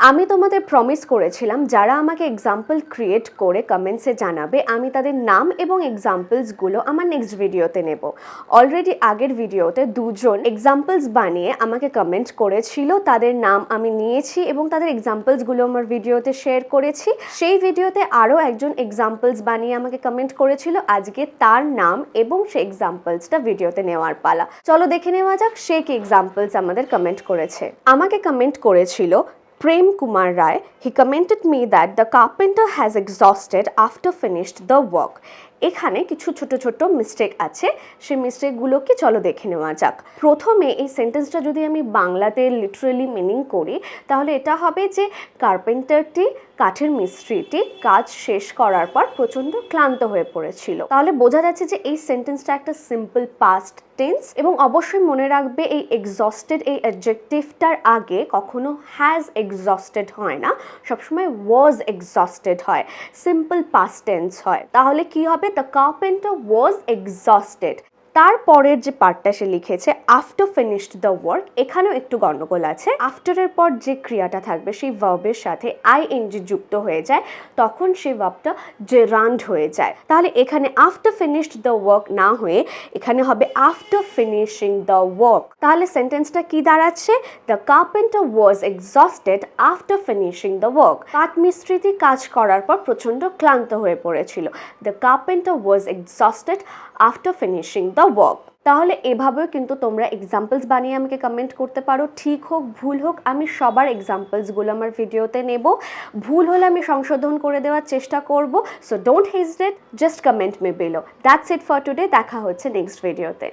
আমি তোমাদের প্রমিস করেছিলাম যারা আমাকে এক্সাম্পল ক্রিয়েট করে কমেন্টসে জানাবে আমি তাদের নাম এবং এক্সাম্পলসগুলো আমার নেক্সট ভিডিওতে নেব। অলরেডি আগের ভিডিওতে দুজন এক্সাম্পলস বানিয়ে আমাকে কমেন্ট করেছিল, তাদের নাম আমি নিয়েছি এবং তাদের এক্সাম্পলসগুলো আমার ভিডিওতে শেয়ার করেছি। সেই ভিডিওতে আরও একজন এক্সাম্পলস বানিয়ে আমাকে কমেন্ট করেছিল, আজকে তার নাম এবং সেই এক্সাম্পলসটা ভিডিওতে নেওয়ার পালা। চলো দেখে নেওয়া যাক সে কি এক্সাম্পলস আমাদের কমেন্ট করেছে। আমাকে কমেন্ট করেছিল Prem Kumar Rai. He commented me that the carpenter has exhausted after finished the work. এখানে কিছু ছোট ছোট মিস্টেক আছে, সেই মিস্টেকগুলোকে চলো দেখে নেওয়া যাক। প্রথমে এই সেন্টেন্সটা যদি আমি বাংলাতে লিটারালি মিনিং করি তাহলে এটা হবে যে কার্পেন্টারটি, কাঠের মিস্ত্রিটি কাজ শেষ করার পর প্রচণ্ড ক্লান্ত হয়ে পড়েছিল। তাহলে বোঝা যাচ্ছে যে এই সেন্টেন্সটা একটা সিম্পল পাস্ট টেন্স এবং অবশ্যই মনে রাখবে এই এক্সস্টেড এই অ্যাডজেক্টিভটার আগে কখনো হ্যাজ এক্সস্টেড হয় না, সবসময় ওয়াজ এক্সস্টেড হয়, সিম্পল পাস্ট টেন্স হয়। তাহলে কি হবে? The carpenter was exhausted. তারপরের যে পার্টটা সে লিখেছে আফটার ফিনিশড দ্য ওয়ার্ক, এখানেও একটু গন্ডগোল আছে। আফটারের পর যে ক্রিয়াটা থাকবে সেই ভার্বের সাথে আইএনজি যুক্ত হয়ে যায়, তখন সেই ভার্বটা জেরান্ড হয়ে যায়। তাহলে এখানে আফটার ফিনিশড দ্য ওয়ার্ক না হয়ে এখানে হবে আফটার ফিনিশিং দ্য ওয়ার্ক। তাহলে সেন্টেন্সটা কি দাঁড়াচ্ছে? The carpenter was exhausted after finishing the work. কাঠমিস্ত্রিটি কাজ করার পর প্রচণ্ড ক্লান্ত হয়ে পড়েছিল। The carpenter was exhausted after finishing the work. তাহলে এভাবেও কিন্তু তোমরা এক্সাম্পলস বানিয়ে আমাকে কমেন্ট করতে পারো, ঠিক হোক ভুল হোক আমি সবার এক্সাম্পলসগুলো আমার ভিডিওতে নেব। ভুল হলে আমি সংশোধন করে দেওয়ার চেষ্টা করব। So don't hesitate, just comment me below. That's it for today. দেখা হচ্ছে নেক্সট ভিডিওতে।